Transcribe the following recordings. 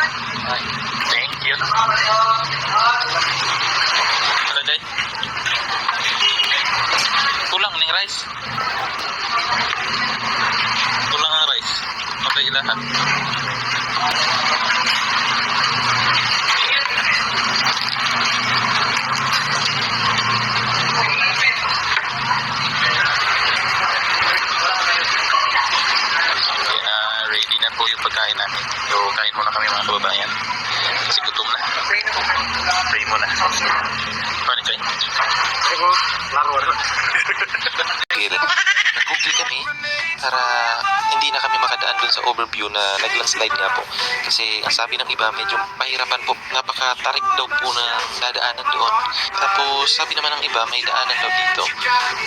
Thank you. Ano day? Kulang ning rice. Kulang ang rice. Mabay ilahan. Ready na po yung pagkain namin. So, kain muna kami mga kababayan. Kasi gutom na. Pray muna. Paano kayo? Nag-google kami para hindi na kami makadaan dun sa overview na nag-landslide nga po. Kasi ang sabi ng iba, medyo mahirapan po. Napakatarik daw po na dadaanan doon. Tapos sabi naman ng iba, may daanan daw dito.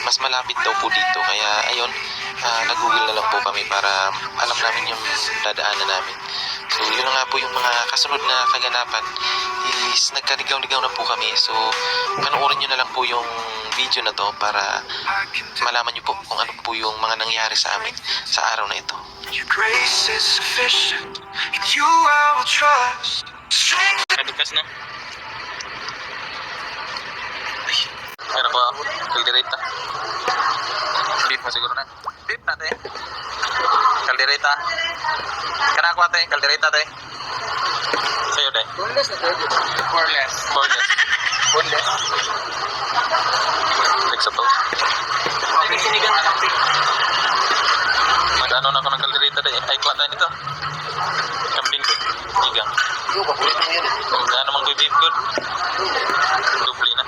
Mas malapit daw po dito. Kaya ayun, nag-google na lang po kami para alam namin yung dadaanan namin. So yun nga po yung mga kasunod na kaganapan is nagkaligaw-ligaw na po kami. So panoorin nyo na lang po yung video na to para malaman nyo po kung ano po yung mga nangyari sa amin sa araw na ito. Your grace is sufficient, in you I will trust. Kadukas na. Meron po, kaldereta. Beef mo siguro na. Beef natin. Kaldereta. Kana ko ate, kaldereta ate. Sa'yo ate. Boneless na ate. Boneless. Boneless. Boneless. Like sa to. Okay, sinigang na lang. Mag-ano na ako ng kaldereta ate. Ay, klat na nito. Kambing ko. Sinigang. Ano mang beef good. Dupli na.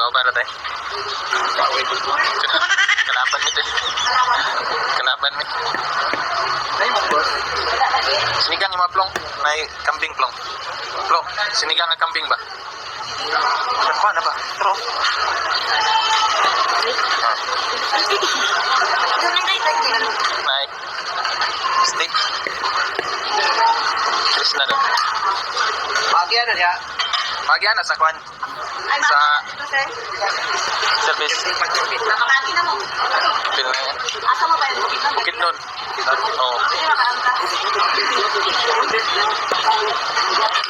Kau ba rin tayo? Kalaban mo ito. Kalaban mo. Sinigang yung mga plong. May kambing plong. Plong, sinigang na kambing ba? Sapa na ba? Pero. May steak. Chris na rin. Bagian na siya. Bagian na sa kwan. Sa service. Nakakagi na mo. Pila na yan. Asa mo ba yung Bukid nun. Oo.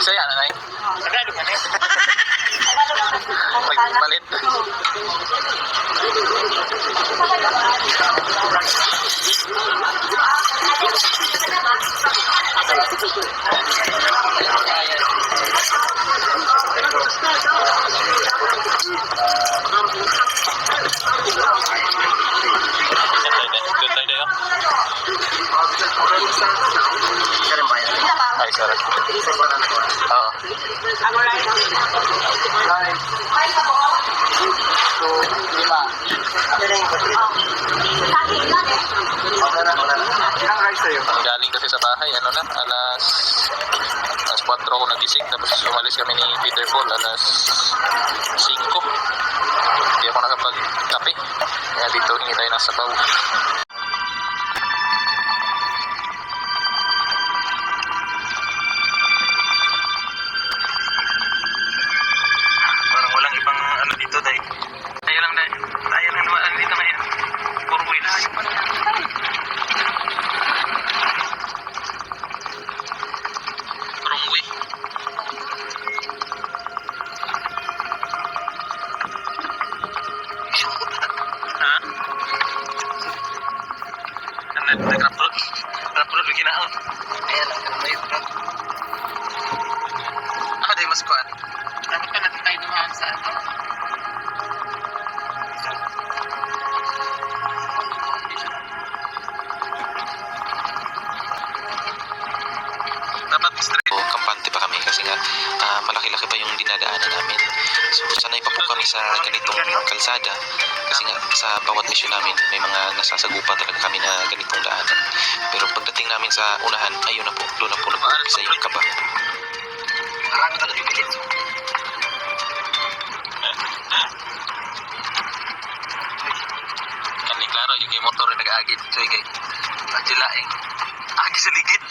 Isa yan, anay? Sagado ka na yan. Magpalit. Ay, sorry. Oo. Galing kasi sa bahay, ano na, alas 4 ako nagising, tapos umalis kami ni Peter Paul, alas 5. Hindi ako nakapag-kape. Kaya dito hingi tayo ng sabaw. Parang walang ibang ano dito, Day. Tayo lang, Day. Tayo lang naman dito ngayon. Puro wheel. Wrong way. Ha? Nag-grab road. Grab road yung ginaon. Ayan lang, may grab. Ako din mas kuhan. Dapat ka natin tayo dumaan sa ano. Dapat straight. Kampante pa kami kasi nga malaki-laki pa yung dinadaanan namin. So sanay pa po kami sa ganitong kalsada kasi nga sa bawat misyon namin may mga nasasagupa talaga kami na ganitong daanan. Pero pagdating namin sa unahan, ayun na po, doon na po nag-umpisa yung kaba. Marami talaga yung bilit. Kani klaro yung motor na nag-agit. So yung laing agi sa ligid.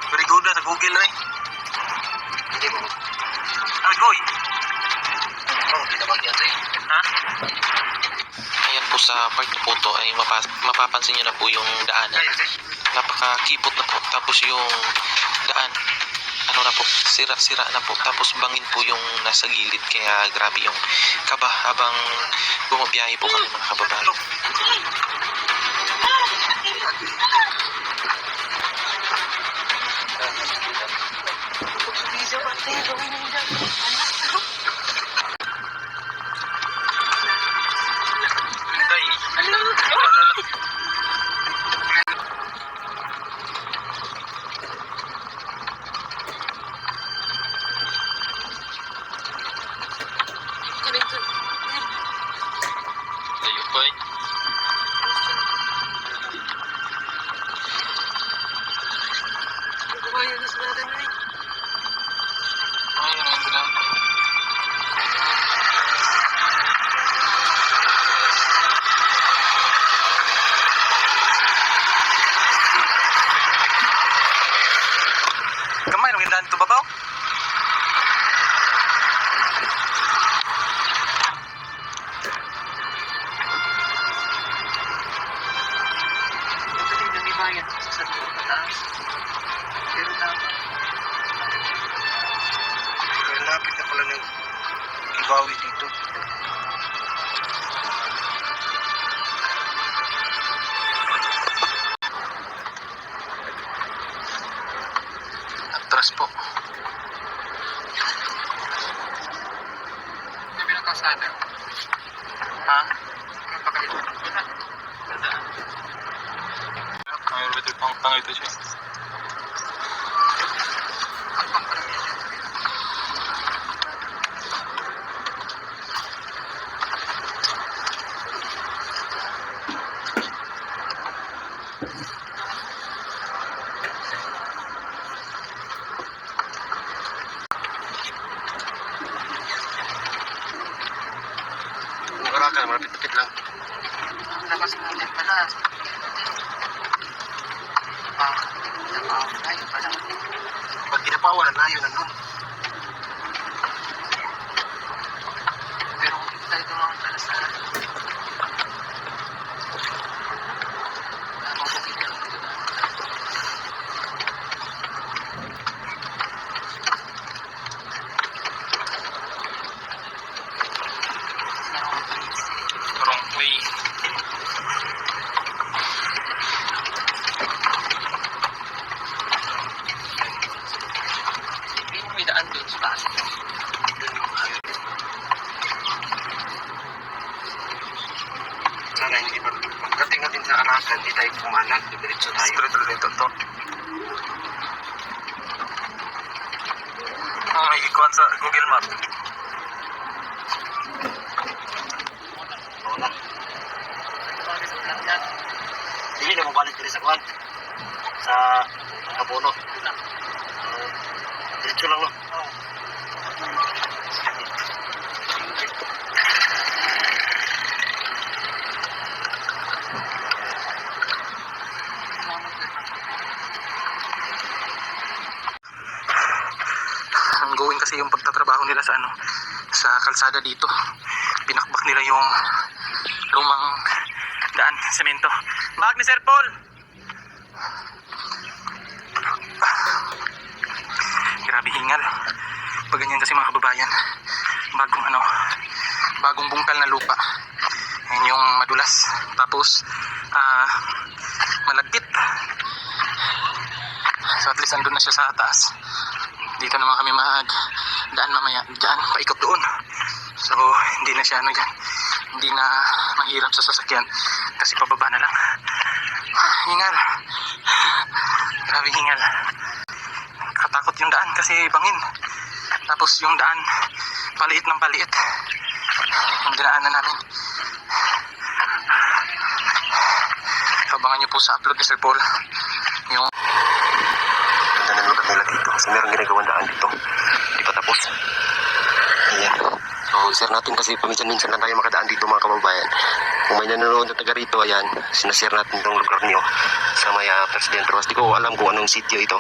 Very good na sa Google eh. Hindi mo. Goy! Oh, pinabagyan to eh. Ha? Ayan po sa part na po to ay mapapansin nyo na po yung daanan. Napakakipot na po. Tapos yung daan, ano na po, sira-sira na po. Tapos bangin po yung nasa gilid. Kaya grabe yung kaba habang bumabiyahe po kami mga kababayan. Ayun po eh. Ayun, ayun na. Kamay, nung hindahan ito babaw? Lapit na pala ng Ibawi dito. Atras po. Sabi ng kasada. Ha? Napakalimutan ko na. Mayroon ba ito pang ito siya? Wala ka, malapit-lapit lang. Labas mo ulit pala. Ay, pala. Pag ginapawan, layo na nun. Pero kung hindi tayo tumakan pala sa... Mabukit ka lang dito. Wrong way. Hindi mo may daan doon sa taas. Sana hindi ba, pagdating natin sa Arakan, hindi tayo kumanan, diretso tayo. Diretso dito to. May ikuan sa Google Maps. Oo na. Hindi na mabalik dito sa kuan. Sa Kabunot. Diretso lang no. Ongoing kasi yung pagtatrabaho nila sa sa kalsada dito. Binakbak nila yung lumang daan, semento. Bag ni Sir Paul. Grabe hingal. Pag ganyan kasi mga kababayan, bagong bungkal na lupa. Yan yung madulas. Tapos malagkit. So at least andun na siya sa taas. Dito naman kami daan mamaya dyan, paikot doon. So hindi na siya hindi na mahirap sa sasakyan kasi pababa na lang. Hingal. Grabe hingal. Katakot yung daan kasi bangin. Tapos yung daan paliit ng paliit ang dinaanan namin. Abangan nyo po sa upload ni Sir Paul yung Nanonood nila dito kasi meron ginagawang daan dito. Hindi pa tapos. Ayan. So, share natin kasi paminsan-minsan lang tayo makadaan dito mga kababayan. Kung may nanonood na taga rito, ayan, sinashare natin itong lugar niyo sa may Presidente Roas. Di ko alam kung anong sitio ito.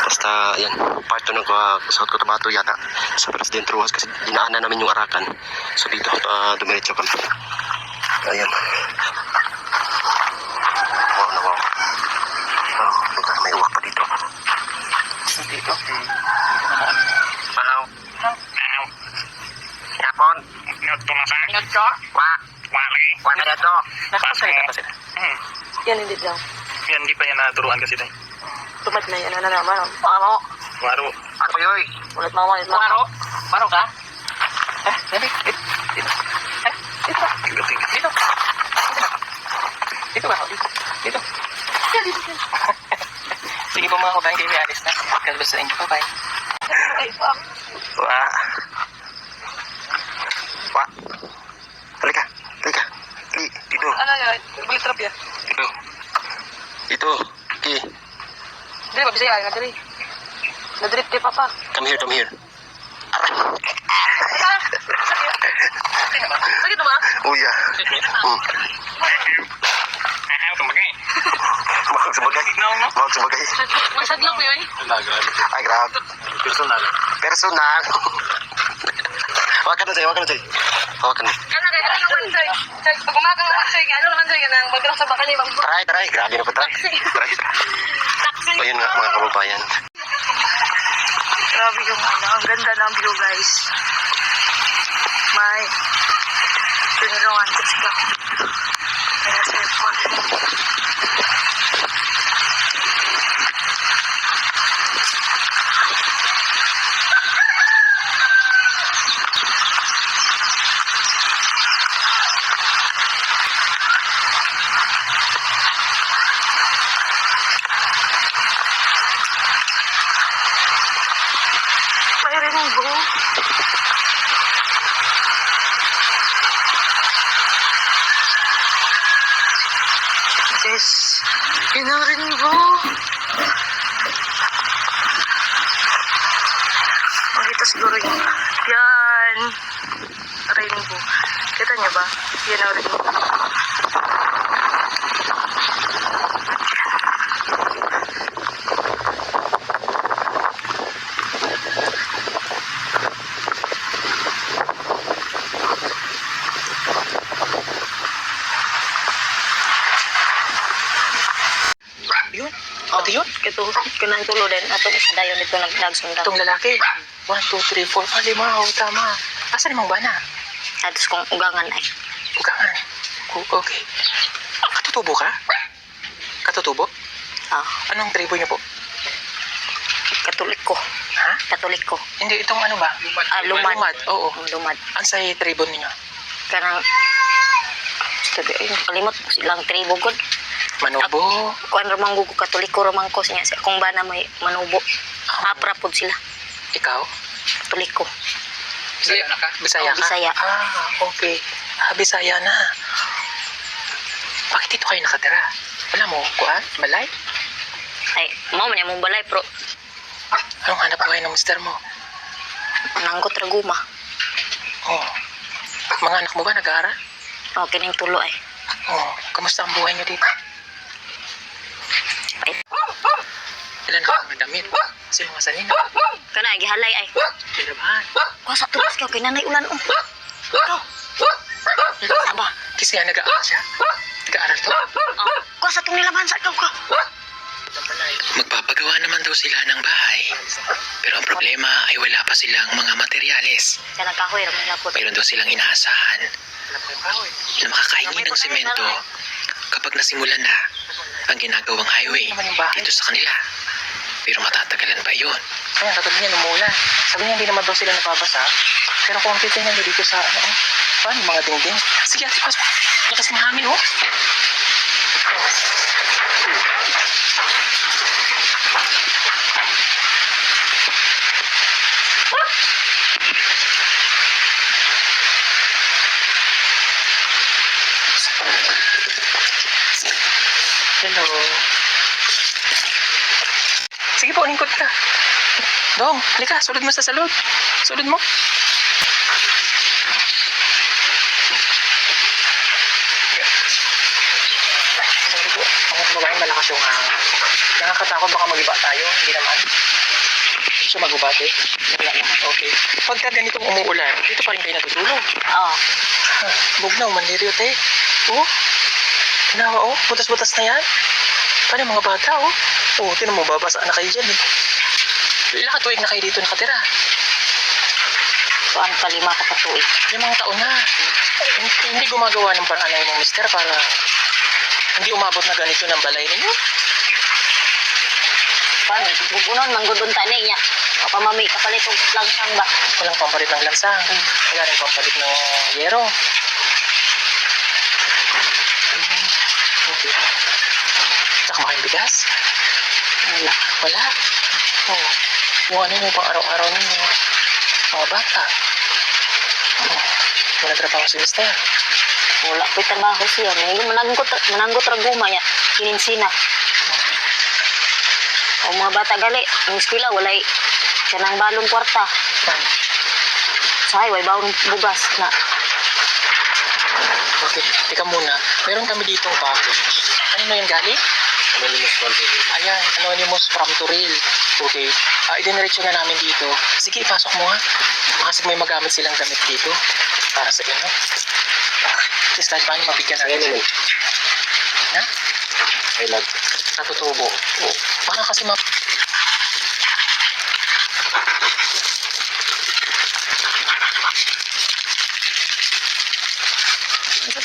Basta, yan, part 2 ng South Cotabato yata sa President Rojas kasi dinaanan namin yung Arakan. So dito, dumiretso kami. Ayan. Wow na wow. Oh, may uwak pa dito. Dito. Wow. Yapon. Tumasan. Ngadto. Wa lagi. Wa na to. Nakakasaya pa sila. Yan, hindi daw. Yan, di pa yan naturuan kasi tayo. Tumat na yan. Ano naman? Ano? Waro. Ano ba yoy? Ulit mo. Waro. Waro ka? Dali. Dito. Tingnan. Dito. Dito ba? Dito. Sige po mga kabayan, kayo alis na. God bless sa inyo. Bye-bye. Ay, fuck. Wa. Wa. Halika. Halika. Dito. Ano yan? Balik trap yan. Dito. Dito. Okay. Dali, mabisay ay. Nadali. Nadrip kay Papa. Come here, come here. Aray. Sakit ba? Oh, yeah. Tumagay. Mahal sa bagay. Mahal sa bagay. Masadlok mo yun. Ay, grabe. Personal. Personal. Hawakan na tayo, hawakan na tayo. Hawakan na. Ano kaya? Ano naman, Soy? Pag umagang naman, Soy, ano naman, Soy? Ganang magkaroon sa bakal niya. Taray, taray. Grabe na pa, taray. Taray. Taxi. So, yun nga, mga kababayan. Grabe yung ano. Ang ganda ng view, guys. May pinulungan ko sila. Kaya sa airport. May rainbow. Yes. Yun ang rainbow. Makita siguro yun. Yan. Rainbow. Kita niyo ba? Yan ang rainbow. Yun. Ito yun. Ito, kanang tulo din. Atong isa dayon dito nagsundan. Itong lalaki. 1, 2, 3, 4, 5. Oh, tama. Asa namang bana? Atos kong ugangan ay. Ugangan. Okay. Katutubo ka? Katutubo? Ah, Anong tribo niyo po? Katolik ko. Ha? Katolik ko. Hindi, itong ano ba? Lumad. Lumad, oo. Lumad. Ang sa tribo ninyo? Kanang sabi ay kalimot ko silang tribo gud. Manubo. Kuan ramang gugo Katoliko ramang ko siya sa kung bana may manubo. Apra pod sila. Ikaw? Katoliko. Bisaya na ka? Bisaya Oo, ka? Bisaya. Okay. Bisaya na. Bakit dito kayo nakatira? Wala mo, kuhan? Balay? Ay, mao man imong balay pro. Anong hanap buhay ng mister mo? Nanggot raguma. Oh. Mga anak mo ba nag-aaral? O kining tulo ay. Oh. Kamusta ang buhay niyo dito? Ay, Ilan ka mga damit? Sino mga sanina? kana gihalay ay. Kailabahan. Kusa tulos ka kay nanay ulan oh. Ikaw. Aba. Kasi nga nag-aaral siya? Nag-aaral to? Oh, kusa tong nilaban sa ikaw ka. Magpapagawa naman daw sila ng bahay. Pero ang problema ay wala pa silang mga materyales. Kana kahoy ra man lapot. Mayroon daw silang inaasahan na makakahingi ng semento kapag nasimulan na ang ginagawang highway dito sa kanila. Pero matatagalan pa yun. Kaya katulad niya umuulan. Sabi niya hindi naman daw sila nababasa. Pero kung titingnan niyo dito sa ano, paano mga dingding? Sige, ate, pasok. Lakas ng hangin, oh. Hello. Sige po, lingkod ka. Dong, halika, sulod mo sa salud. Sulod mo. Sorry po, mga kumakain malaki. yung nakakatakot, baka magiba tayo. Hindi naman. Hindi siya magubate. Wala na. Okay. Pagka ganitong umuulan, dito pa rin kayo natutulog. Oo. Bugnaw, manliriyo te. Oh, tinawa oh, butas-butas na yan. Paano yung mga bata oh? Oh, tinan mo, babasa na kayo dyan eh. Ilang katuig na kayo dito nakatira? Kuan pa 5 ka patuig. 5 taon na. Hindi gumagawa ng paraan ng imong mister para hindi umabot na ganito ng balay ninyo? Kuan, bubunon manggudon ta niya. Pamami kapalit og langsang ba. Walang pampalit ng lansang. Wala rin pampalit ng yero. Okay. Tsaka makayong bigas? Wala. Wala. Oh. Yung ano yung pang araw-araw ninyo. Mga bata. Oh. Walang trabaho si mister. Wala pa trabaho siya. Mananggot ra guma ya. Kininsina. O mga bata gali, ang eskwela walay siya nang balong kwarta. Say, way bawang bugas na. Okay, teka muna. Meron kami ditong package. Ano na yung galing? Ayan, Anonymous from Turil. Okay. Idiniretso na namin dito. Sige, ipasok mo ha. Kasi may magamit silang damit dito. Para sa inyo. Just like paano mabigyan natin. Ha? I love. Sa tutubo. Oh. Para kasi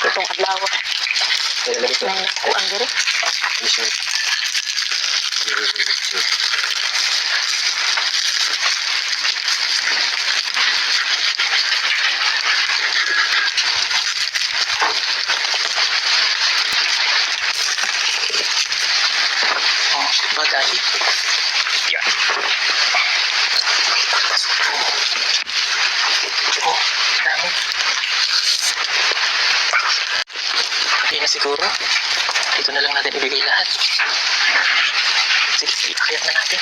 Itong adlaw. I love ito. Nang nakuan diri. Mission. oh, bagay. Yeah. Oh, dami. Okay na siguro. Dito na lang natin ibigay lahat. Sige, ipakayat na natin.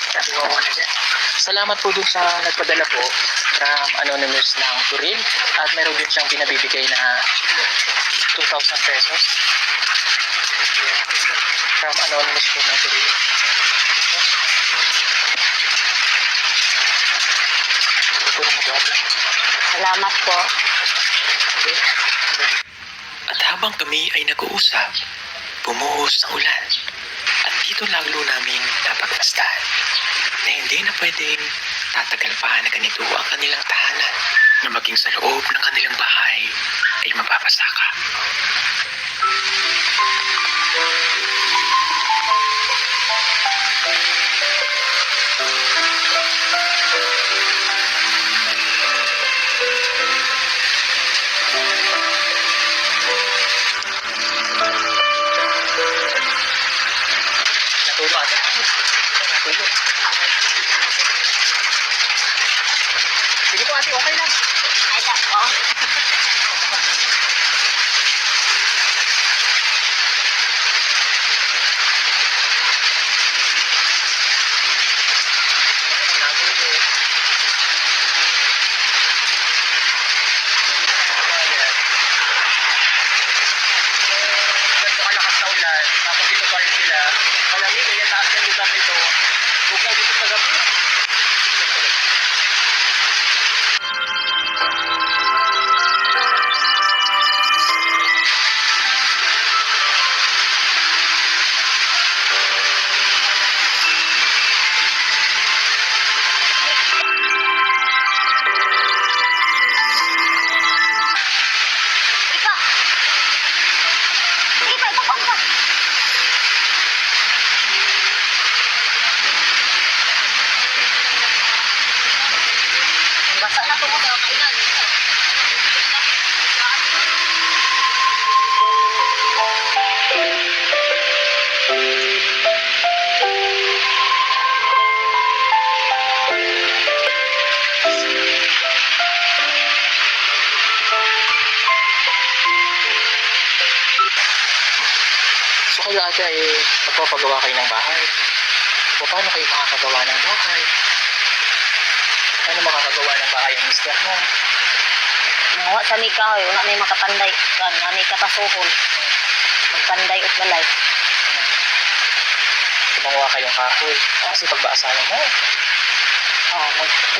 Sabi mo na dyan. Salamat po dun sa nagpadala po from Anonymous ng Turil at meron din siyang pinabibigay na 2,000 pesos from Anonymous po ng Turil. Salamat po. Okay. At habang kami ay nag-uusap, bumuhos ang ulan. At dito lalo namin napagmasdan na hindi na pwedeng tatagal pa na ganito ang kanilang tahanan na maging sa loob ng kanilang bahay ay mababasa ka. Natulo ate. Natulo. Sige po ate, okay lang. Ay ka, oo. Natulo. Ganito kalakas na ulan, tapos dito pa rin sila. Malamig, kaya taas na lugar nito. Huwag na dito sa gabi. Ika. Sige pa, ito pa. Basa na ito mo sa kainan. So kayo ate ay magpapagawa kayo ng bahay. O paano kayo makakagawa ng bahay? Paano makakagawa ng bahay ang mister mo? Nawa sa ni kahoy, una may makapanday. Kan, ani kapasuhol. Magpanday ug balay. Gumawa kayong kahoy. Kasi pagbaasahan mo. Oh,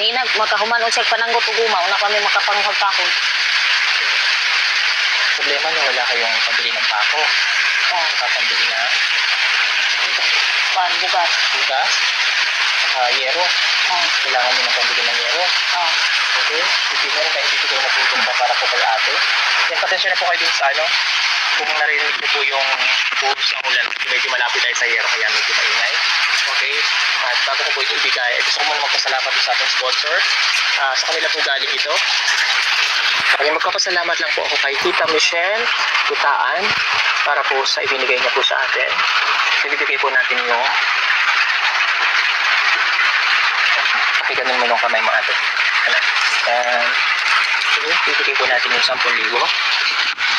ninag makahuman og sa pananggot ug uma, una pa may makapanghag kahon. Problema nyo, wala kayong pabili ng pako. Oh, Kapambili ng pan bugas. bugas, yero. Oh, Kailangan nyo ng pabili ng yero. oh. Okay? Hindi meron kayo dito na tulong pa para po kay ate. Yan, pasensya na po kayo dun sa ano. Kung narinig niyo po yung buhos ng ulan, kasi medyo malapit tayo sa yero, kaya medyo maingay. Okay? At bago ko po ito ibigay, gusto ko muna magpasalamat sa ating sponsor. Sa kanila po galing ito. Okay, magpapasalamat lang po ako kay Tita Michelle Tutaan para po sa ibinigay niya po sa atin. Ibibigay po natin yung pakiganon mo nung kamay mo ate. Yan. Ibibigay po natin yung 10,000.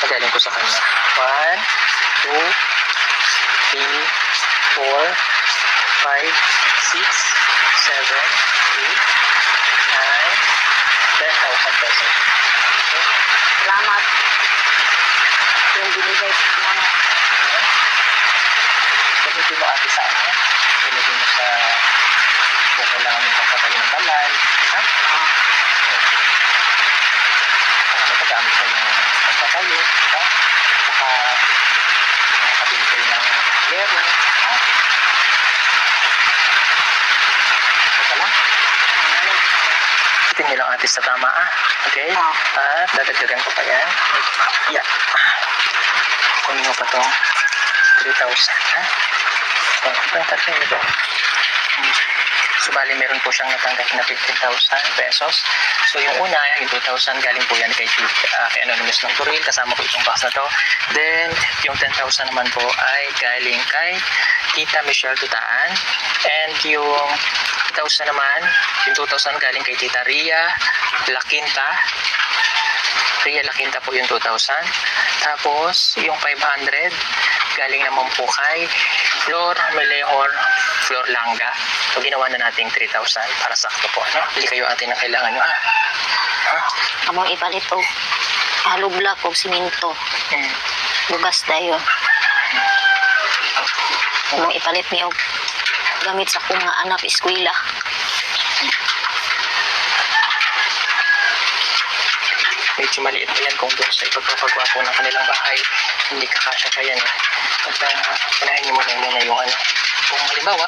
Magaling po sa kanya. 1, 2, 3, 4, 5, 6, 7, 8, 9, 10,000 pesos. Okay? Salamat. Yung binigay sa mga Gamitin mo ate sa ano? Gamitin mo sa kung kailangan mo pagpapali ng balay. Ha? Para matagamit kayo ng pagpapali. Ha? Saka makabili kayo ng yero. Ha? Ito lang. Tingin lang ate sa tama Okay? At dadagdagan ko pa yan. Yeah. Kunin mo pa to. 3,000. Ha? Ito yung tatlo nito. Subali meron po siyang natanggap na 15,000 pesos. So yung una, yung 2,000 galing po yan kay Anonymous ng Turil. Kasama po itong box na to. Then, yung 10,000 naman po ay galing kay Tita Michelle Tutaan. And yung 1,000 naman, yung 2,000 galing kay Tita Ria Laquinta. Ria Laquinta po yung 2,000. Tapos, yung 500 galing naman po kay Flor Melejor Flor Langa. So, ginawa na nating 3,000 para sakto po. Ano? Hindi kayo atin ang kailangan nyo. among ipalit og halubla og siminto. Hmm. Bugas dayon. Among ipalit ni og gamit sa akong mga anak eskwela. Medyo maliit pa yan kung doon sa ipagpapagwapo ng kanilang bahay. Hindi kakasya pa yan. At panahin nyo muna yung ano. Kung halimbawa,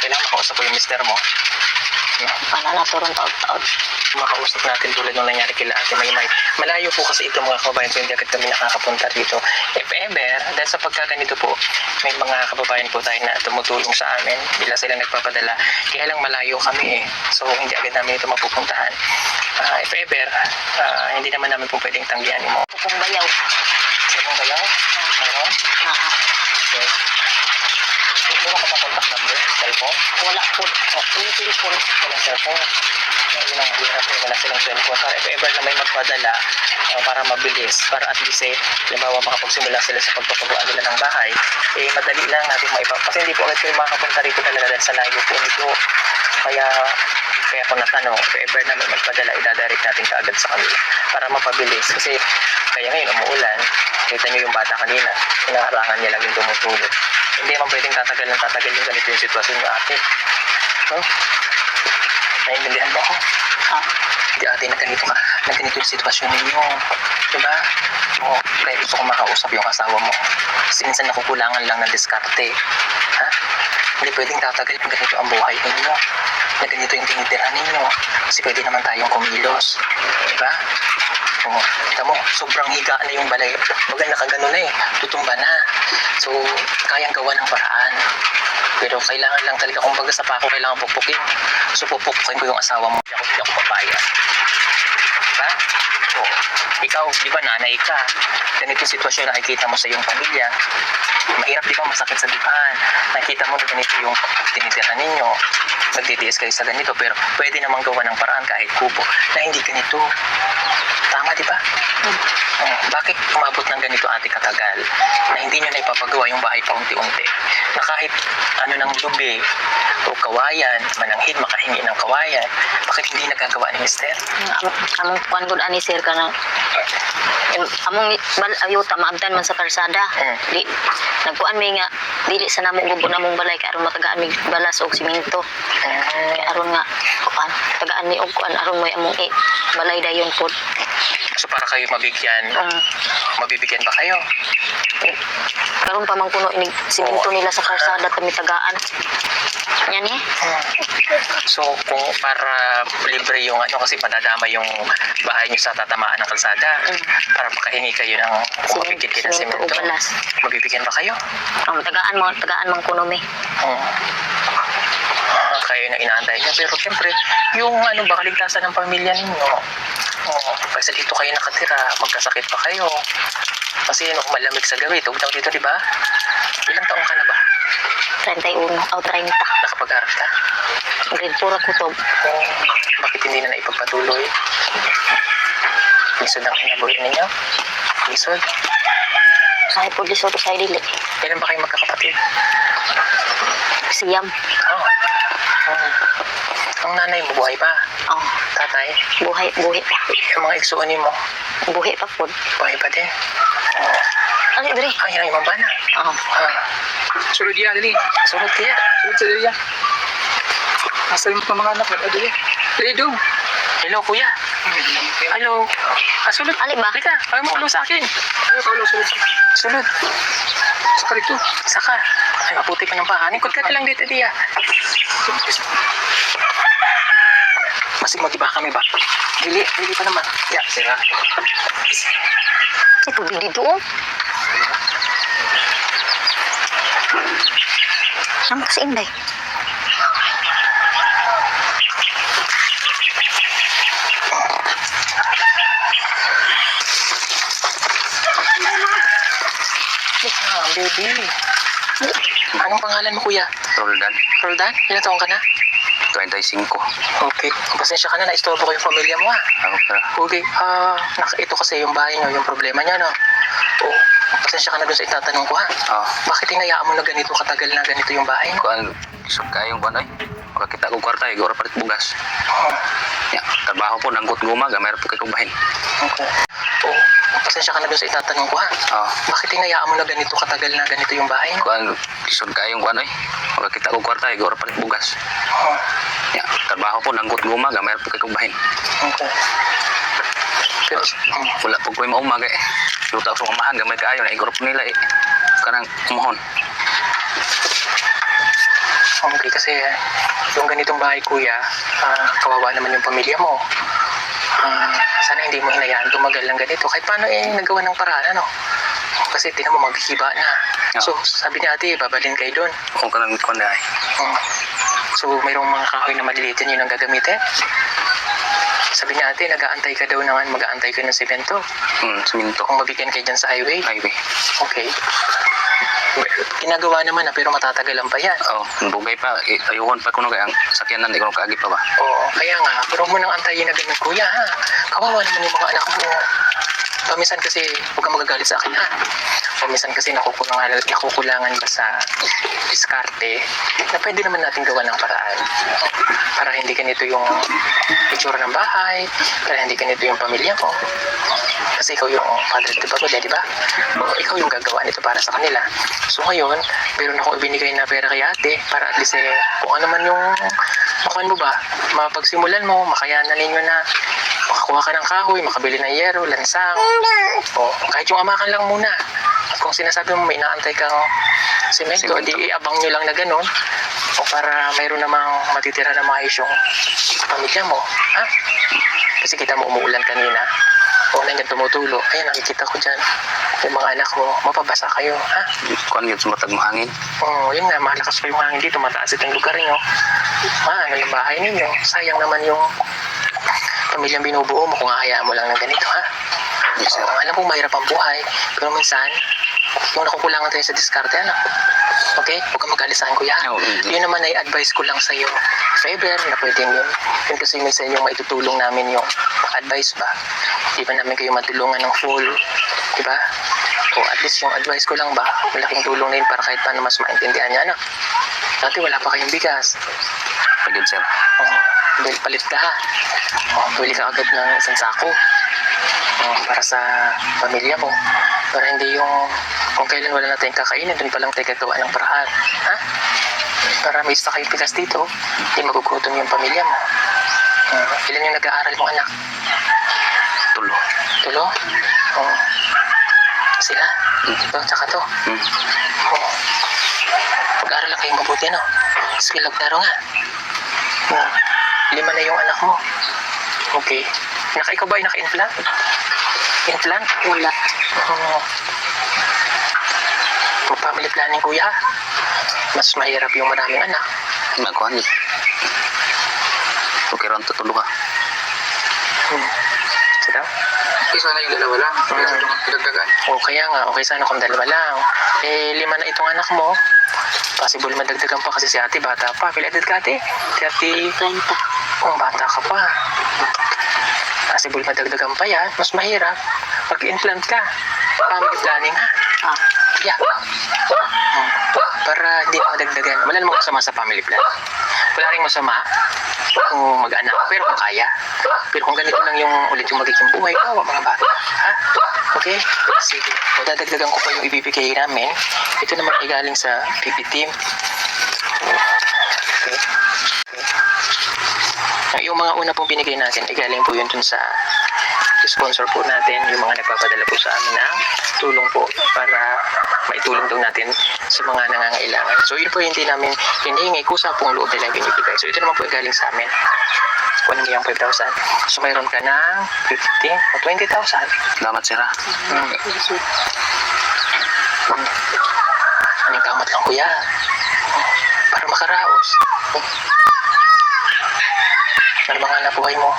kailangan makausap ko yung mister mo. Para naturon taod-taod. Makausap natin tulad nung nangyari kila Ate Maymay. Malayo po kasi ito mga kababayan, so hindi agad kami nakakapunta dito. If ever, dahil sa pagkaganito po, may mga kababayan po tayo na tumutulong sa amin. Bila sila nagpapadala. Kaya lang malayo kami So hindi agad namin ito mapupuntahan. If ever, hindi naman namin po pwedeng tanggihan mo. Kung bayaw. Sa kong galaw? Meron? Okay. Meron ka pa contact number? Cellphone? Wala po. Yung cellphone. Wala cellphone. Yun ang hirap wala silang cellphone. Para if ever na may magpadala para mabilis, para at least halimbawa makapagsimula sila sa pagpapagawa nila ng bahay, madali lang natin kasi hindi po agad kayo makakapunta rito talaga dahil sa layo po nito. Kaya ako natanong, if ever na may magpadala, idadirect natin kaagad sa kanila para mapabilis. Kasi kaya ngayon umuulan, kita nyo yung bata kanina, hinaharangan niya lang yung tumutulog. Hindi naman pwedeng tatagal yung ganito yung sitwasyon nyo ate. Naiintindihan mo ako? Hindi ate, na ganito yung sitwasyon ninyo. Diba? Kaya gusto ko makausap yung asawa mo. Kasi minsan nakukulangan lang ng diskarte. Ha? Hindi pwedeng tatagal yung ganito ang buhay ninyo. Na ganito yung tinitirahan ninyo. Kasi pwede naman tayong kumilos. Diba? Kita mo, sobrang higa na yung balay. Baga nakagano na tutumba na. So, kayang gawa ng paraan. Pero kailangan lang talaga, kung baga sa pako, kailangan pupukin. So, pupukin ko yung asawa mo. Hindi ako papayag. Diba? So, ikaw, di ba nanay ka? Ganito yung sitwasyon na nakikita mo sa iyong pamilya. Mahirap, di ba, masakit sa dibahan. Nakikita mo na ganito yung tinitira ninyo. Nagtitiis kayo sa ganito, pero pwede namang gawa ng paraan kahit kubo na hindi ganito. Tama, di ba? bakit umabot ng ganito ate katagal na hindi nyo na ipapagawa yung bahay pa unti-unti? Na kahit ano ng lubi o kawayan, mananghid makahingi ng kawayan, bakit hindi nagagawa ni Mister? Among kuan gud ani sir kanang among ayuta maabdan man sa kalsada. Di nagkuan mi nga dili sa namo gubo namong balay kay aron matagaan mi balas og simento. Kay aron nga kuan tagaan mi og kuan aron may among balay dayon pod. So para kayo mabigyan, mabibigyan ba kayo? Karon pa man kuno ini simento nila sa kalsada kami tagaan. Yan eh. So kung para libre yung ano kasi madadama yung bahay nyo sa tatamaan ng kalsada, para makahingi kayo ng kung mabigyan kayo ng Simento o simento, balas. mabibigyan ba kayo? Tagaan man kuno mi. Kayo na inaantay nyo. Pero siyempre, yung ano ba, kaligtasan ng pamilya ninyo. Kasi dito kayo nakatira, magkasakit pa kayo. Kasi malamig sa gabi, tugtog dito, di ba? Ilang taong ka na ba? 31 o 30. Nakapag-aral ka? Grade 4 ako to. Bakit hindi na naipagpatuloy? Lisod ang kinabuhi ninyo? Lisod? Sa po lisod sa dili. Ilan ba kayo magkakapatid? Siyam. Ang nanay mo, buhay pa? Oh, Tatay? buhay pa. Yung mga igsuonin mo, Buhay pa pod. buhay pa din? Ali diri. Ay, yan ang imang bana. Oh. Sulod yan, dali. Sulod kaya. Sulod sa dali yan. Nasa yung mga anak, dali. Dali doon. Hello, kuya. Hello. Sulod. Ali ba? Halika, ayaw mo ulo sa akin. Ayaw ka ulo, sulod. Sulod. Saka rito. Saka. Ay, maputi ka ng paa. Nikot ka lang dito, diya. Masig mag-iba kami ba? Dili pa naman. Ya, sira. Ay, tubig dito. Saan kasi inday? Baby. Anong pangalan mo, kuya? Roldan, Roldan? Ilang taong ka na? 25. Okay. Pasensya ka na, na-istorbo ko yung pamilya mo, ha? Ako pala. Okay. Ito kasi yung bahay nyo, yung problema niya, no? Oh, pasensya ka na dun sa itatanong ko, ha? Bakit hinayaan mo na ganito katagal na ganito yung bahay mo? Kuan, isog kayong kuan ay. Makakita ko kwarta, igora palit bugas. Oh, Ya, trabaho po, nangkot gumaga, mayroon po kayo bahin. okay. Oh, pasensya ka na dun sa itatanong ko, ha? Bakit hinayaan mo na ganito katagal na ganito yung bahay mo? Kuan, isog kayong kuan ay. Makakita ko kwarta, igora palit bugas. Oh, Ya, trabaho po, nangkot gumaga, mayroon po kayo bahin. okay. Pero, Wala po ko yung maumaga eh. Luta ko sa mamahan, gamay kaayo na igora po nila eh. Kanang umahon. okay, kasi yung ganitong bahay, kuya, kawawa naman yung pamilya mo. Sana hindi mo hinayaan tumagal ng ganito. Kahit paano nagawa ng paraan, ano? Kasi tinan mo, maghihiba na. So, sabi ni ate, babalin kayo doon. Kung kanang kuan na ay. So, mayroong mga kahoy na maliliit yun ang gagamitin. Sabi ni ate, mag-aantay ka ng semento. Siminto. Kung mabigyan kayo dyan sa highway. Highway. Okay. Ginagawa naman na, pero matatagalan pa yan. Bugay pa. Ayuhon pa kuno kaya ang sakyanan, di ko kaagi pa ba? Oo, kaya nga, pero huwag mo nang antayin na ganun, kuya, ha? Kawawa naman yung mga anak mo. Paminsan kasi, huwag kang magagalit sa akin, ha? Paminsan kasi nakukulangan ba sa diskarte na pwede naman natin gawa ng paraan. Para hindi ganito yung itsura ng bahay, para hindi ganito yung pamilya mo. Kasi ikaw yung father to pamilya, di ba? O, ikaw yung gagawa nito para sa kanila. So ngayon, meron akong ibinigay na pera kay ate para at least kung ano man yung makuhan mo ba, mapagsimulan mo, makayanan ninyo na makakuha ka ng kahoy, makabili ng yero, lansang. O, kahit yung amakan lang muna. At kung sinasabi mo may inaantay kang semento, di iabang nyo lang na ganun. O para mayroon namang matitira na maayos yung pamilya mo. Ha? Kasi kita mo umuulan kanina. O nandiyan tumutulo. Ayan, nakikita ko dyan. Yung mga anak mo, mapabasa kayo. Ha? Kuan yun, sumatag mo hangin. Yun nga, malakas pa yung hangin dito. Mataas itong lugar nyo. Ano yung bahay ninyo? Sayang naman yung pamilyang binubuo mo kung hahayaan mo lang ng ganito, ha? Yes, sir. Alam kong mahirap ang buhay. Pero minsan, yung nakukulangan tayo sa diskarte, ano? Okay? Huwag kang mag-alisahan, kuya. Yun naman ay advice ko lang sa'yo. If ever na pwede yun kasi minsan yung maitutulong namin yung advice ba? Di ba namin kayo matulungan ng full? Di ba? O at least yung advice ko lang ba, malaking tulong na yun para kahit paano mas maintindihan niya, anak. Dati wala pa kayong bigas. Pagod, sir. Dahil palit ka ha. Bili ka agad ng isang sako. Para sa pamilya mo. Para hindi yung kung kailan wala natin kakainin, dun palang tayo gagawa ng paraan. Ha? Para may isa kayong bigas dito, hindi magugutom yung pamilya mo. Ilan yung nag-aaral mong anak? Tulo. Tulo? Oo. Sila? Ito, tsaka to. Oo. Pag-aaral lang kayo mabuti, ano? Skill laro nga. 5 na yung anak mo. Okay. Ikaw ba ay naka-implant? Implant? Wala. Oo. Mag-family planning, kuya. Mas mahirap yung maraming anak. Nagkuhan eh. Okay, ron, tutulo ka. Sila? Isa na yung dalawa lang. Pinagdagan. O kaya nga, okay sana kung 2 lang. 5 na itong anak mo. Possible madagdagan pa kasi si ate, bata pa. Pila edad ka ate? 30? 30. Oh, bata ka pa. Possible madagdagan pa yan. Mas mahirap. Pag-implant ka. Family planning ha. Yeah. Para hindi madagdagan. Wala namang masama sa family plan. Wala rin masama kung mag-anak. Pero kung kaya. Pero kung ganito lang yung ulit yung magiging buhay, kawa mga bata. Ha? Okay? Sige. O dadagdagan ko pa yung ibibigay namin. Ito naman ay galing sa PP team. Okay. Yung mga una pong binigay natin ay galing po yun dun sa sponsor po natin, yung mga nagpapadala po sa amin ng tulong po para maitulong daw natin sa mga nangangailangan. So yun po hindi namin hinihingi, kusa pong loob nila binibigay. So ito naman po ay galing sa amin. Kunin mo yung 5,000. So mayroon ka ng 15 o 20,000. Salamat, sir. Anong kamot lang kuya. Para makaraos. Ano mga nabuhay mo?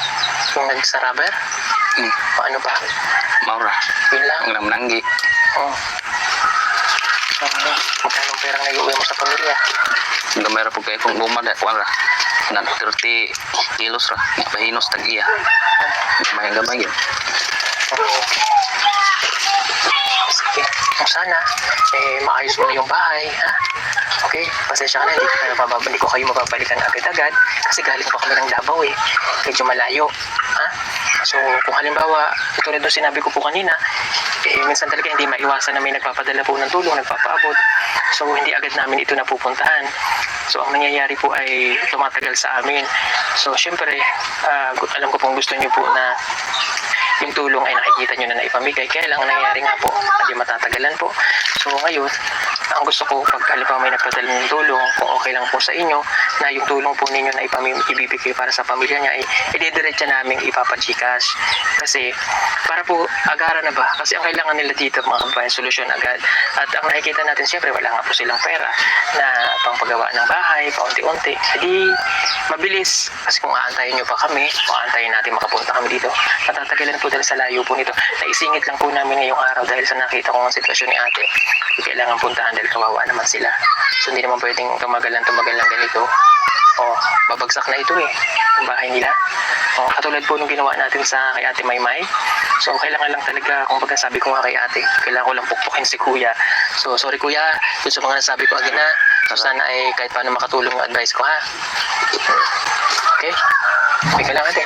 Yung nagsa rubber? O ano pa? Maura. Yun lang. Ang namnanggi. Oo. Magkano perang nag-uwi mo sa pamilya? Gamay ra po kayo kung bumada. Wala. Na 30 kilos ra. Pahinos tag-iya. Gamay yun. Sige. Kung sana, maayos mo na yung bahay, ha? Okay? Pasensya ka na, hindi ko kayo mababalikan agad-agad kasi galing pa kami ng Davao eh. Medyo malayo. Ha? So, kung halimbawa, tulad ng sinabi ko po kanina, minsan talaga hindi maiwasan na may nagpapadala po ng tulong, nagpapaabot. So, hindi agad namin ito napupuntahan. So, ang nangyayari po ay tumatagal sa amin. So, syempre, alam ko pong gusto niyo po na yung tulong ay nakikita nyo na naipamigay. Kaya lang, ang nangyayari nga po, hindi matatagalan po. So, ngayon, ang gusto ko, pag halimbawa may nagpadala ng tulong, kung okay lang po sa inyo, na yung tulong po ninyo na ibibigay para sa pamilya niya, ay ididiretsa namin ipapachikas. Kasi, para po, agaran na ba? Kasi ang kailangan nila dito, mga kabayan, solusyon agad. At ang nakikita natin, siyempre, wala nga po silang pera na pangpagawa ng bahay, paunti-unti. Hindi mabilis. Kasi kung aantayin nyo pa kami, kung aantayin natin makapunta kami dito, matatagalan po dahil sa layo po nito. Naisingit lang po namin ngayong araw dahil sa nakita ko ang sitwasyon ni ate. Hindi kailangan puntahan dahil kawawa naman sila. So hindi naman pwedeng tumagal lang ganito. Babagsak na ito eh, yung bahay nila. Katulad po nung ginawa natin sa kay ate Maymay. So kailangan lang talaga, kung baga sabi ko nga kay ate, kailangan ko lang pukpukin si kuya. So sorry kuya, dun sa mga nasabi ko agad na. So sana ay kahit paano makatulong yung advice ko ha. Okay? Okay ka lang ate.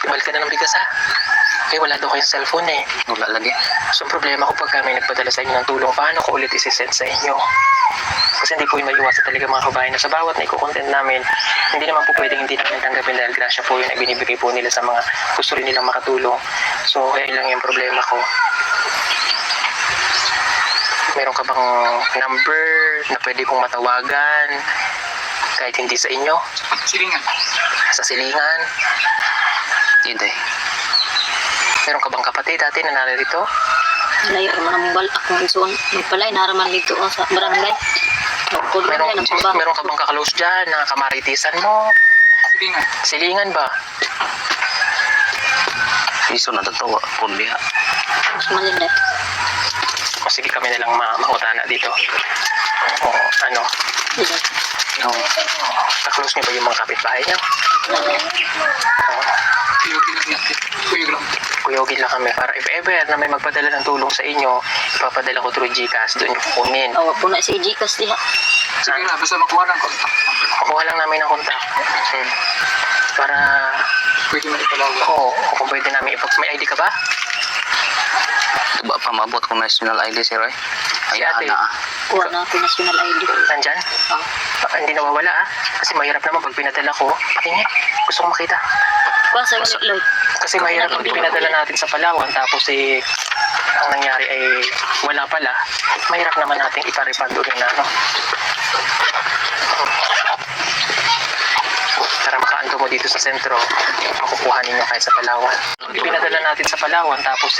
Balik ka na ng bigas ha. Okay, wala daw kayong cellphone eh. Wala lagi. So ang problema ko pagka may nagpadala sa inyo ng tulong, paano ko ulit isi-send sa inyo? Kasi hindi po yung maiwasan talaga mga kabayan na sa bawat na i-content namin, hindi naman po pwedeng hindi namin tanggapin dahil grasya po yun ay binibigay po nila sa mga gusto rin nilang makatulong. So kaya lang yung problema ko. Meron ka bang number na pwede kong matawagan kahit hindi sa inyo? Silingan. Sa silingan? Hindi. Meron ka bang kapatid dati na narito? Layo naman ang akong isuon. Nagpalay, naraman dito sa barangay. Meron ka bang kakalose dyan na kamaritisan mo? Silingan. Silingan ba? Iso na tatawa. Pundiha. Malinda. O sige kami na lang mautana dito. Ano? Kaklose niyo ba yung mga kapitbahay niyo? Kuyogin lang natin. Kuyog lang. Kuyogin lang kami para if ever na may magpadala ng tulong sa inyo, ipapadala ko through GCash, doon yung kukunin. Awa po na si Gcash diha. Sige na, basta makuha ng kontak. Kukuha lang namin ng kontak. Para, Pwede mo ipalawa. oo, kung pwede namin may ID ka ba? Diba pa maabot kung national ID si Roy? Si ate. Kuha na ako national ID. Nandyan? Hindi nawawala kasi mahirap naman pag pinadala ko. Patingin, gusto kong makita. Kuha sa Lloyd. Kasi mahirap pag pinadala natin sa Palawan tapos ang nangyari ay wala pala. Mahirap naman natin ipa-refund ulit na ano. Para makaanto mo dito sa sentro, makukuha ninyo kahit sa Palawan. Pinadala natin sa Palawan tapos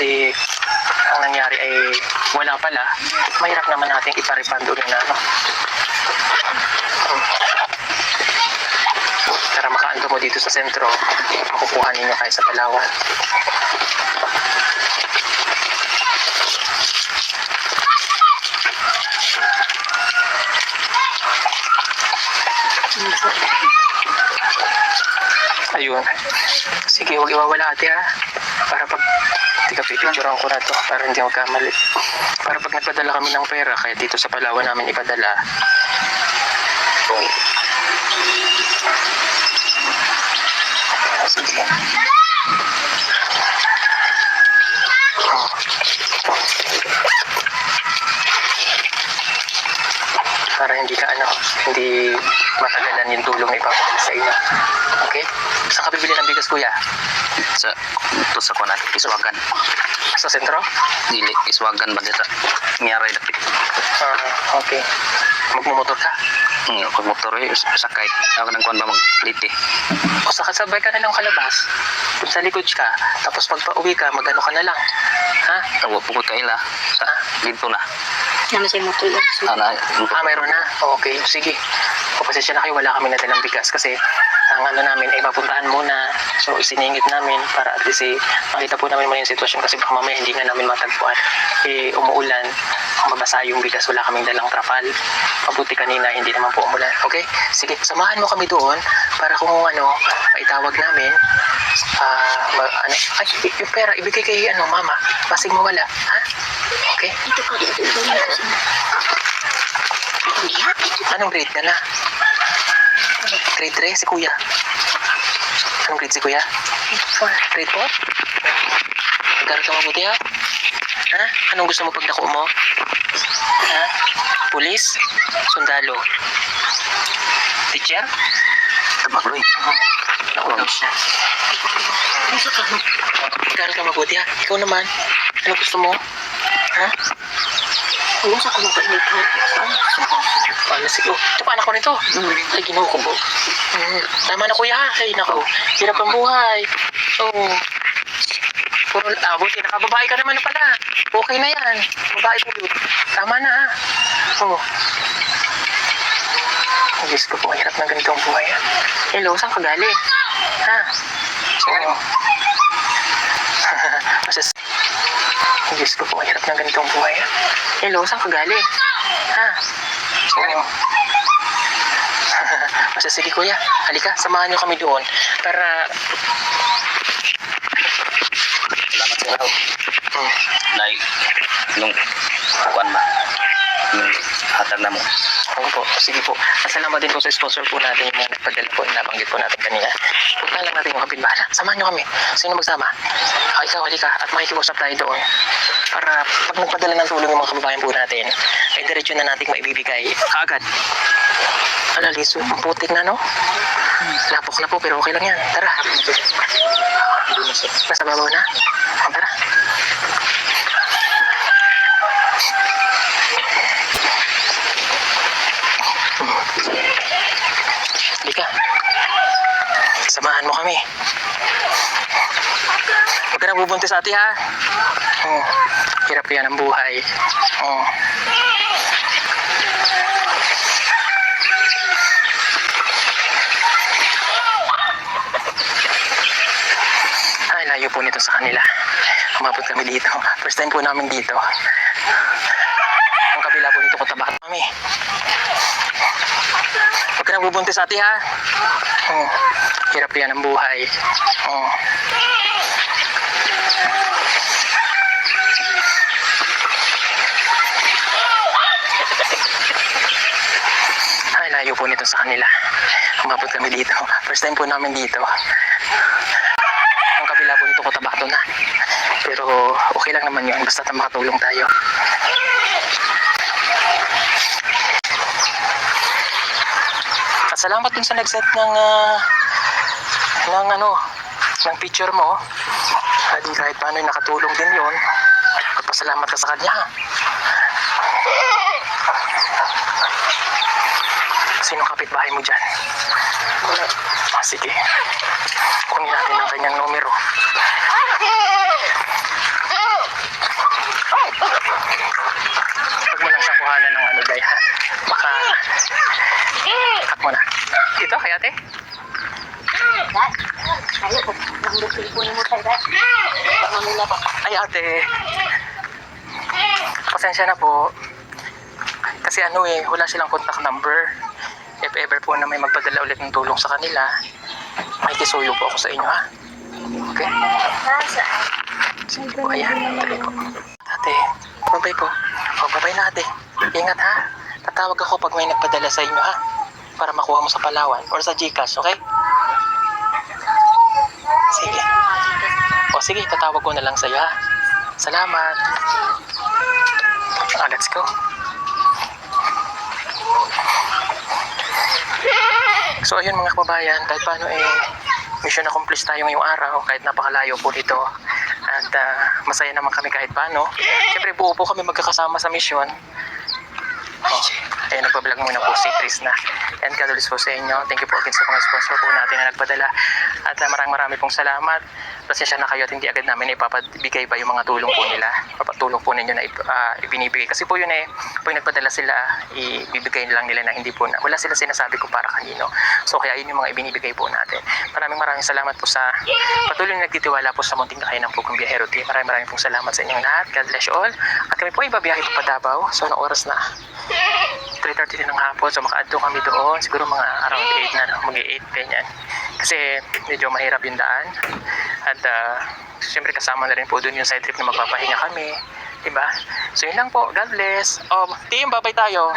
ang nangyari ay wala pala. Mahirap naman natin ipa-refund ulit na ano. Para makaanto mo dito sa sentro, makukuha ninyo kahit sa Palawan. Ayun. Sige, huwag iwawala ate ha. Para pag picturean ko na to para hindi magkamali. Para pag nagpadala kami ng pera, kaya dito sa Palawan namin ipadala. Sige. Para hindi ka hindi matagalan yung tulong na ipapadala sa inyo. Okay? Saan ka bibili ng bigas, kuya? Sa ito sa kunan, Iswagan. Sa sentro? Dili, Iswagan ba dito? Ngiyaray dapit. Okay. Magmumotor ka? Pag motor sakay. Ako nang kuhan ba mag-plate eh. O sakasabay ka na lang kalabas. Kung sa likod ka, tapos pag pauwi ka, magano ka na lang. Ha? Tawo po ko kaila. Sa dito na. Naman sa motor yun. Mayroon na? Okay, sige. O pasensya na kayo, wala kami nadalang bigas kasi ang namin ay mapuntahan muna. So isiningit namin para at least makita po namin muna yung sitwasyon kasi baka mamaya hindi nga namin matagpuan. Umuulan, mabasa yung bigas, wala kaming dalang trapal. Mabuti kanina, hindi naman po umulan. Okay? Sige, samahan mo kami doon para kung maitawag namin. Yung pera, ibigay kay mama. Pasig mo wala. Ha? Okay? Ito ka dito. Anong grade ka na? Grade 3 si kuya. Anong grade si kuya? Grade 4? Mag-aral ka mabuti ha? Ha? Anong gusto mo pag nakuha mo? Ha? Pulis? Sundalo? Teacher? Tabagloy. Nakuha siya. Mag-aral ka mabuti ha? Ikaw naman? Anong gusto mo? Ha? Ano sa ko magpainit ha? Paano sige? Ito pa anak ko nito. Ay, ginawa ko po. Tama na kuya ha. Ay, naku. Hirap ang buhay. Oo. Puro buti. Nakababae ka naman pala. Okay na yan. Babae po yun. Tama na ha. Oo. Ang Diyos ko po. Hirap ng ganitong buhay ha. Hello, saan ka galing? Ha? Oo. Masas... Ang Diyos ko po. Hirap ng ganitong buhay ha. Hello, saan ka galing? Ha? Oo. Basta sige kuya, halika, samahan niyo kami doon para... Salamat sa Raw. Nay, nung kuhan ba? Yung hatag na mo. Oo po, sige po. At salamat din po sa sponsor po natin yung mga nagpadala po, nabanggit po natin kanina. Punta lang natin yung kapitbahala. Samahan niyo kami. Sino magsama? Ikaw, halika. At makikiusap tayo doon. Para pag nagpadala ng tulong yung mga kababayan po natin, ay diretso na natin maibibigay kaagad. Liso, putik na no? Lapok na po, pero okay lang yan. Tara. Nasa babaw na? Tara. Halika. Samahan mo kami. Huwag ka na bubuntis ate ha. Hirap yan ang buhay. Ay, layo po nito sa kanila. Umabot kami dito. First time po namin dito. Ang kabila po dito Cotabato kami. Huwag ka nang bubuntis ate ha. Hirap yan ang buhay. Ay, layo po nito sa kanila. Umabot kami dito. First time po namin dito. Ang kabila po nito Cotabato na. Pero okay lang naman yun. Basta makatulong tayo. At salamat dun sa nag-set ng picture mo. Di kahit paano nakatulong din yun. Magpasalamat ka sa kanya. Sinong kapitbahay mo dyan? Sige. Kunin natin ang kanyang numero. Huwag mo lang siya kuhanan ng ano day ha. Baka cut mo na. Dito kay ate? Ay ate. Pasensya na po. Kasi wala silang contact number. If ever po na may magpadala ulit ng tulong sa kanila, may kisuyo po ako sa inyo ha. Okay? Sige po, ayan. Tuloy po. Ate, babay po. Babay na ate. Ingat ha. Tatawag ako pag may nagpadala sa inyo ha. Para makuha mo sa Palawan or sa GCash, okay? Sige. Sige, tatawag ko na lang sa'yo ha. Salamat. Let's go. So ayun mga kababayan, kahit paano mission accomplished tayo ngayong araw kahit napakalayo po dito. At masaya naman kami kahit paano. Siyempre buo po kami magkakasama sa mission. Ayun, nagpa-vlog muna po si Chris na. And God bless po sa inyo. Thank you po again sa mga sponsor po natin na nagpadala. At marami pong salamat. Pasensya na kayo at hindi agad namin ipapabigay ba yung mga tulong po nila. Papatulong po ninyo na ibinibigay. Kasi po yun pag nagpadala sila, ibibigay lang nila na hindi po na. Wala sila sinasabi kung para kanino. So kaya yun yung mga ibinibigay po natin. Maraming salamat po sa patuloy na nagtitiwala po sa munting kakayanan ng Pugong Biyahero Team. Maraming pong salamat sa inyong lahat. God bless you all. At kami po ibabiyahe po pa Davao. So anong oras na? 3:30 ng hapon. So maka-adto kami doon. Siguro mga around 8 na. Mag-8 ganyan. Kasi medyo mahirap yung daan. At siyempre kasama na rin po doon yung side trip na magpapahinga kami. Diba? So yun lang po. God bless. Team, babay tayo.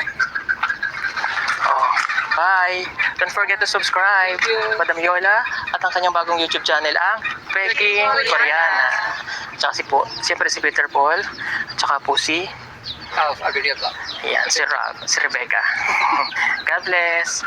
Bye. Don't forget to subscribe. Madam Yola at ang kanyang bagong YouTube channel ang Peking Koreana. Tsaka siyempre si Peter Paul. Tsaka po si Agad yan lang. Yan, si Rob, si Rebecca. God bless.